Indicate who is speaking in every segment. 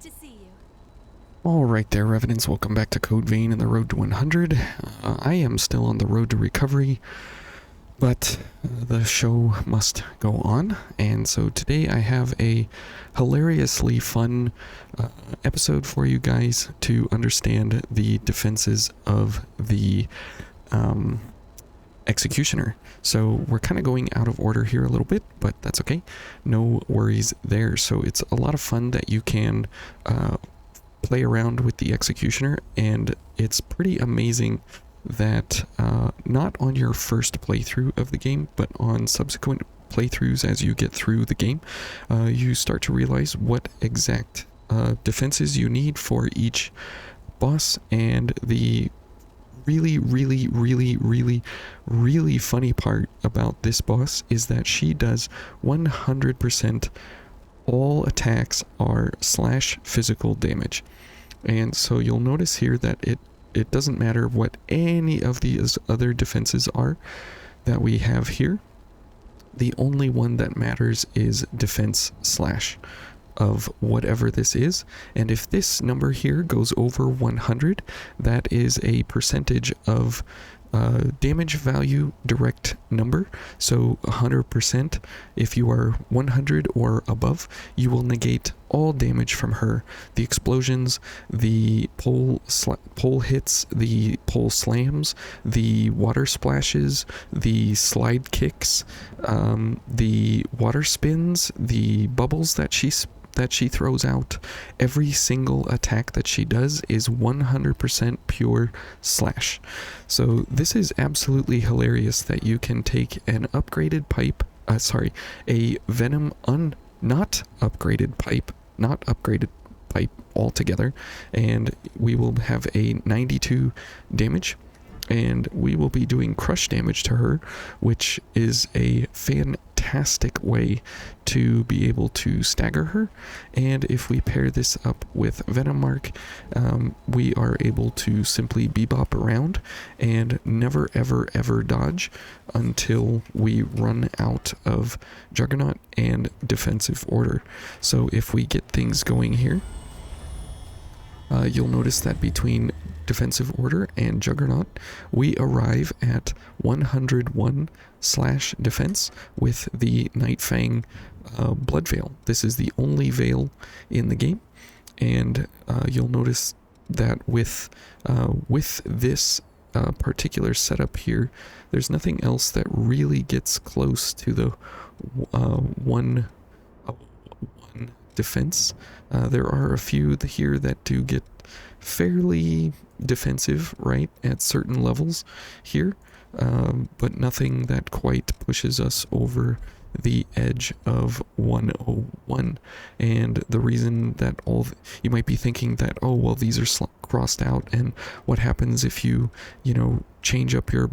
Speaker 1: Good to see you.
Speaker 2: Alright there, Revenants, welcome back to Code Vein and the Road to 100. I am still on the road to recovery, but the show must go on, and so today I have a hilariously fun episode for you guys to understand the defenses of the Executioner. So we're kind of going out of order here a little bit, but that's okay. No worries there. So it's a lot of fun that you can play around with the Executioner, and it's pretty amazing that not on your first playthrough of the game, but on subsequent playthroughs as you get through the game, you start to realize what exact defenses you need for each boss. And the really funny part about this boss is that she does 100% all attacks are slash physical damage. And so you'll notice here that it doesn't matter what any of these other defenses are that we have here. The only one that matters is defense slash of whatever this is. And if this number here goes over 100, that is a percentage of damage value direct number. So 100%, if you are 100 or above, you will negate all damage from her. The explosions, the pole hits, the pole slams, the water splashes, the slide kicks, the water spins, the bubbles that she throws out. Every single attack that she does is 100% pure slash. So this is absolutely hilarious that you can take an upgraded pipe, a venom not upgraded pipe altogether, and we will have a 92 damage, and we will be doing crush damage to her, which is a fantastic way to be able to stagger her. And if we pair this up with Venom Mark, we are able to simply bebop around and never ever dodge until we run out of Juggernaut and defensive order. So if we get things going here, you'll notice that between defensive order and Juggernaut, we arrive at 101 slash defense with the Night Fang Blood Veil. This is the only veil in the game, and you'll notice that with this particular setup here, there's nothing else that really gets close to the one defense. There are a few here that do get fairly defensive, right, at certain levels here, but nothing that quite pushes us over the edge of 101. And the reason that you might be thinking that, oh well, these are crossed out, and what happens if you change up your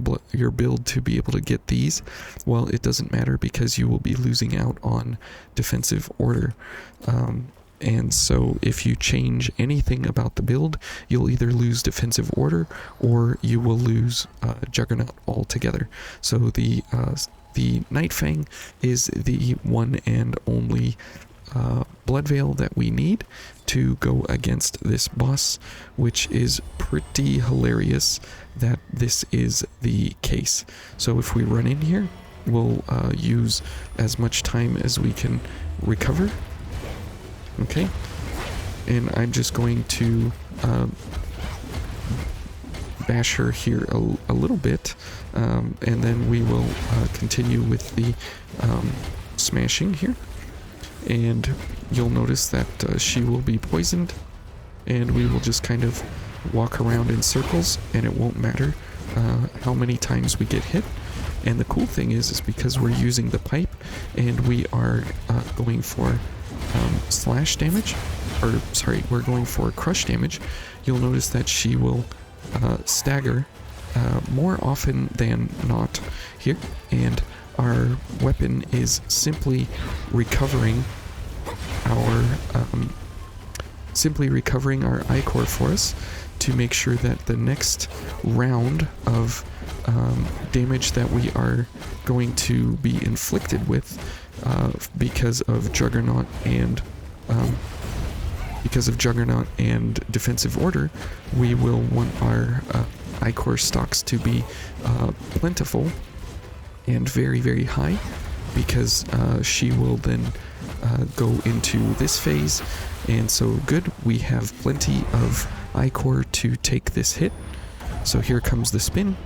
Speaker 2: build to be able to get these? Well, it doesn't matter, because you will be losing out on defensive order. And so if you change anything about the build, you'll either lose defensive order or you will lose Juggernaut altogether. So the Night Fang is the one and only blood veil that we need to go against this boss, which is pretty hilarious that this is the case. So if we run in here, we'll use as much time as we can recover. Okay, and I'm just going to bash her here a little bit, and then we will continue with the smashing here. And you'll notice that she will be poisoned, and we will just kind of walk around in circles, and it won't matter how many times we get hit. And the cool thing is because we're using the pipe and we are going for slash damage, we're going for crush damage, you'll notice that she will stagger more often than not here, and our weapon is simply recovering our ichor for us to make sure that the next round of damage that we are going to be inflicted with because of Juggernaut and because of Juggernaut and Defensive Order, we will want our Ichor stocks to be plentiful and very, very high, because she will then go into this phase. And so good, we have plenty of Ichor to take this hit. So here comes the spin,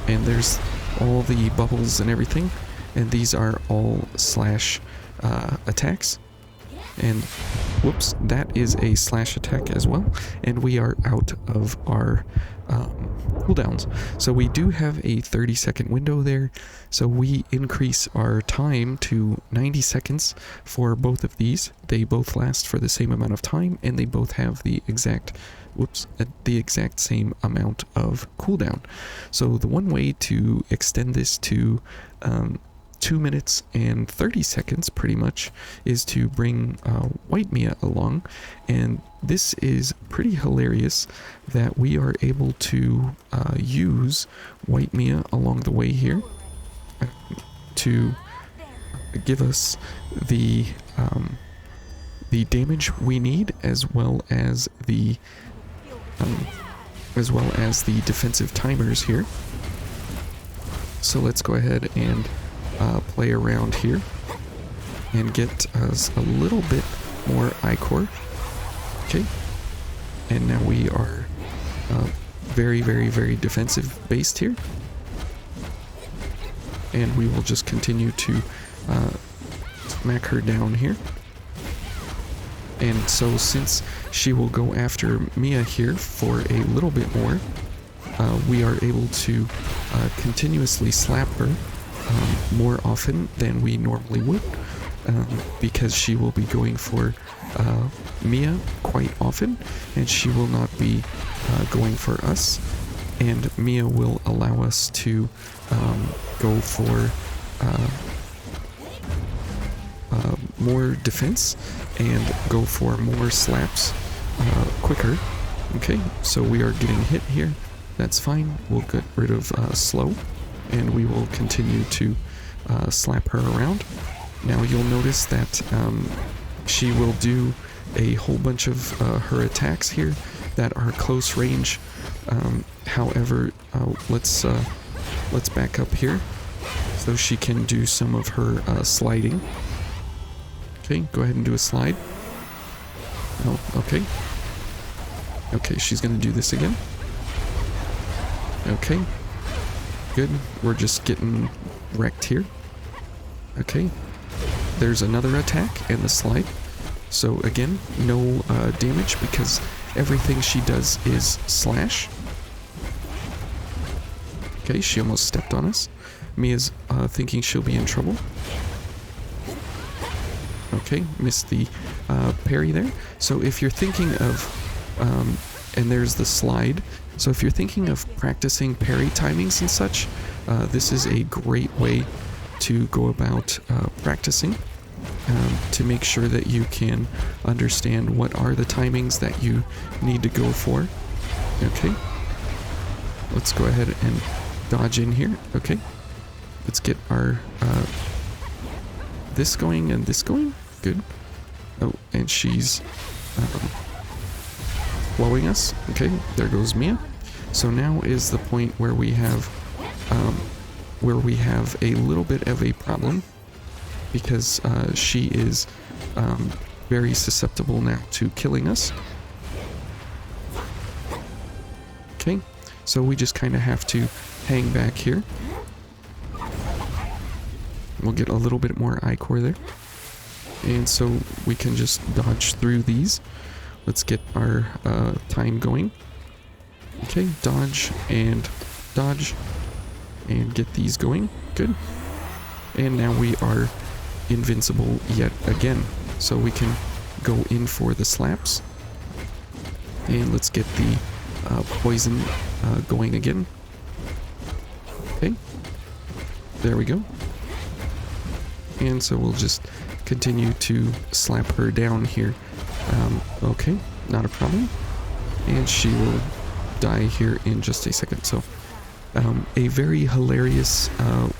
Speaker 2: and there's all the bubbles and everything, and these are all slash attacks. And whoops, that is a slash attack as well, and we are out of our cooldowns. So we do have a 30-second window there, so we increase our time to 90 seconds for both of these. They both last for the same amount of time, and they both have the exact same amount of cooldown. So the one way to extend this to 2 minutes and 30 seconds pretty much is to bring White Mia along, and this is pretty hilarious that we are able to use White Mia along the way here to give us the damage we need, as well as the defensive timers here. So let's go ahead and play around here and get us a little bit more Ichor. Okay, and now we are very, very, very defensive based here, and we will just continue to smack her down here. And so since she will go after Mia here for a little bit more, we are able to continuously slap her more often than we normally would, because she will be going for Mia quite often, and she will not be going for us, and Mia will allow us to go for more defense and go for more slaps quicker. Okay, so we are getting hit here. That's fine. We'll get rid of slow, and we will continue to slap her around. Now you'll notice that she will do a whole bunch of her attacks here that are close range. However, let's back up here so she can do some of her sliding. Okay, go ahead and do a slide. Oh, okay. Okay, she's gonna do this again. Okay. Good. We're just getting wrecked here. Okay. There's another attack and the slide. So again, no damage because everything she does is slash. Okay, she almost stepped on us. Mia's thinking she'll be in trouble. Okay, missed the parry there. So if you're thinking of, and there's the slide. So if you're thinking of practicing parry timings and such, this is a great way to go about practicing to make sure that you can understand what are the timings that you need to go for. Okay, let's go ahead and dodge in here. Okay, let's get our this going and this going. Good. Oh, and she's blowing us. Okay, there goes Mia. So now is the point where we have a little bit of a problem, because she is very susceptible now to killing us. Okay, so we just kind of have to hang back here. We'll get a little bit more Ichor there. And so we can just dodge through these. Let's get our time going. Okay, dodge and get these going. Good. And now we are invincible yet again. So we can go in for the slaps. And let's get the poison going again. Okay. There we go. And so we'll just continue to slap her down here. Okay, not a problem. And she will die here in just a second. So a very hilarious,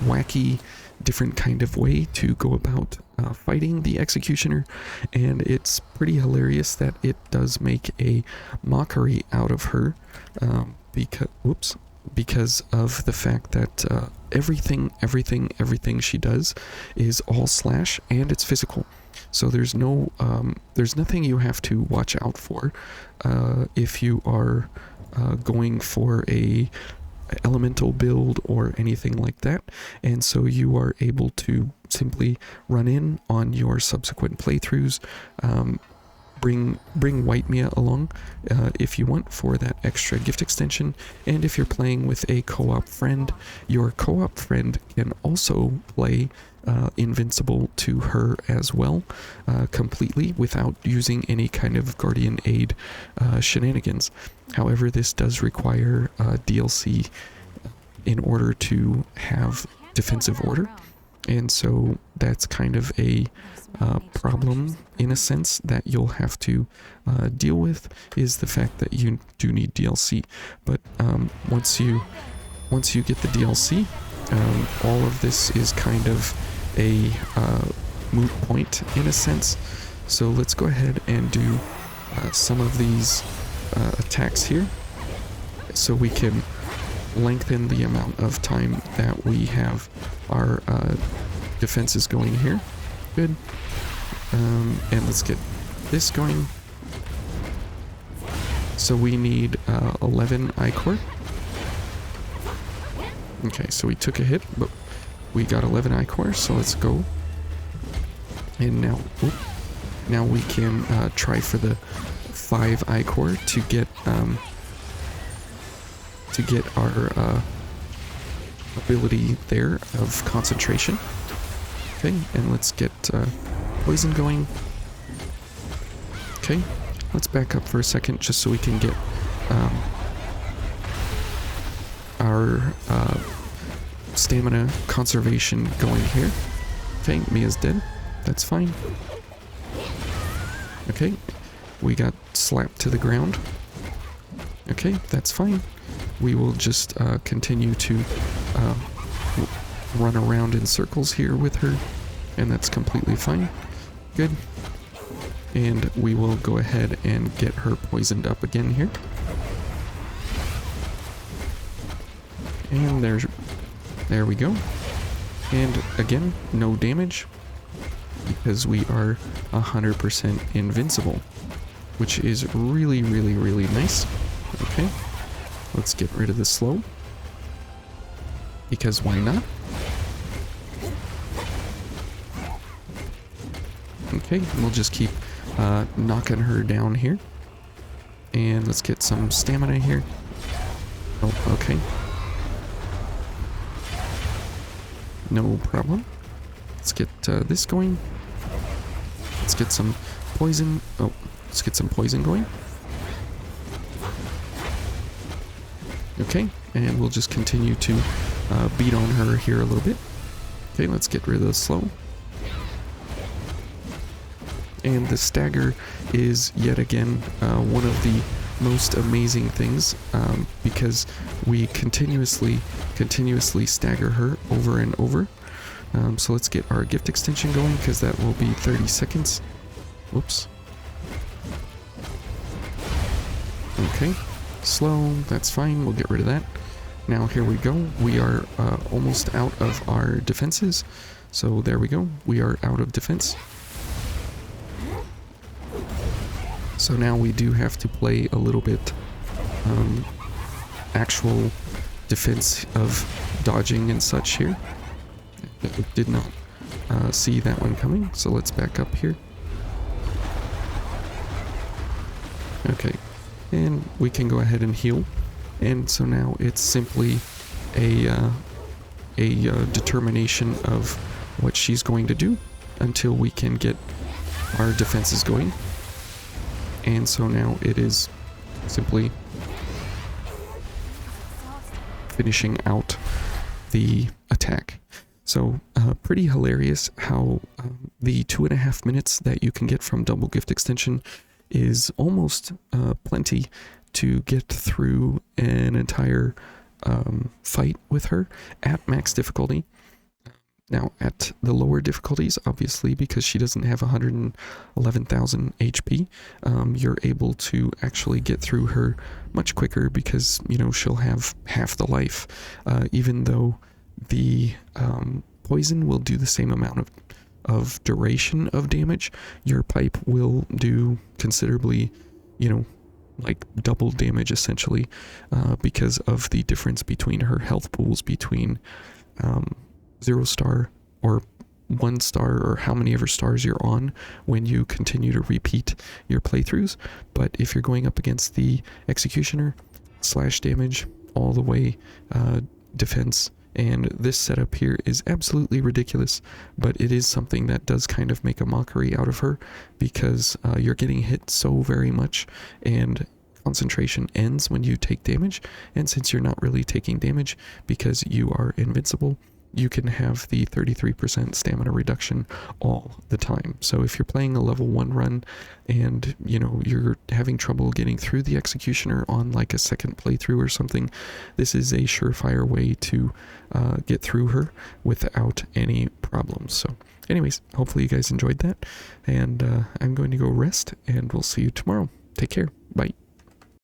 Speaker 2: wacky different kind of way to go about fighting the Executioner, and it's pretty hilarious that it does make a mockery out of her, because of the fact that everything she does is all slash, and it's physical. So there's nothing you have to watch out for if you are going for a elemental build or anything like that, and so you are able to simply run in on your subsequent playthroughs, bring White Mia along if you want for that extra gift extension, and if you're playing with a co-op friend, your co-op friend can also play invincible to her as well, completely without using any kind of Guardian Aid shenanigans. However, this does require DLC in order to have defensive order, and so that's kind of a problem in a sense that you'll have to deal with, is the fact that you do need DLC. But once you get the DLC, all of this is kind of a moot point in a sense. So let's go ahead and do some of these attacks here, so we can lengthen the amount of time that we have our defenses going here. Good. And let's get this going. So we need 11 Ichor. Okay, so we took a hit, but we got 11 Ichor, so let's go. And now we can try for the 5 Ichor to get our ability there of concentration. Okay, and let's get poison going. Okay, let's back up for a second just so we can get our stamina conservation going here. Okay, Mia's dead. That's fine. Okay, we got slapped to the ground. Okay, that's fine. We will just continue to run around in circles here with her, and that's completely fine. Good. And we will go ahead and get her poisoned up again here. And there we go. And again, no damage, because we are 100% invincible, which is really, really, really nice. Okay, let's get rid of the slow, because why not? Okay, we'll just keep knocking her down here. And let's get some stamina here. Oh, okay. No problem. Let's get this going. Let's get some poison. Oh, let's get some poison going. Okay, and we'll just continue to beat on her here a little bit. Okay, let's get rid of the slow. And the stagger is yet again one of the most amazing things, because we continuously stagger her over and over. So let's get our gift extension going, because that will be 30 seconds. Whoops. Okay, slow, that's fine, we'll get rid of that. Now here we go, we are almost out of our defenses. So there we go, we are out of defense. So now we do have to play a little bit actual defense of dodging and such here. Did not see that one coming, so let's back up here. Okay, and we can go ahead and heal. And so now it's simply a determination of what she's going to do until we can get our defenses going. And so now it is simply finishing out the attack. So pretty hilarious how the 2.5 minutes that you can get from double gift extension is almost plenty to get through an entire fight with her at max difficulty. Now, at the lower difficulties, obviously, because she doesn't have 111,000 HP, you're able to actually get through her much quicker because, you know, she'll have half the life, even though the poison will do the same amount of duration of damage. Your pipe will do considerably, you know, like double damage essentially, because of the difference between her health pools between 0 star or 1 star, or how many ever stars you're on when you continue to repeat your playthroughs. But if you're going up against the Executioner, slash damage all the way, defense, and this setup here is absolutely ridiculous, but it is something that does kind of make a mockery out of her, because you're getting hit so very much, and concentration ends when you take damage. And since you're not really taking damage because you are invincible, you can have the 33% stamina reduction all the time. So if you're playing a level 1 run and, you know, you're having trouble getting through the Executioner on like a second playthrough or something, this is a surefire way to get through her without any problems. So anyways, hopefully you guys enjoyed that, and I'm going to go rest, and we'll see you tomorrow. Take care. Bye.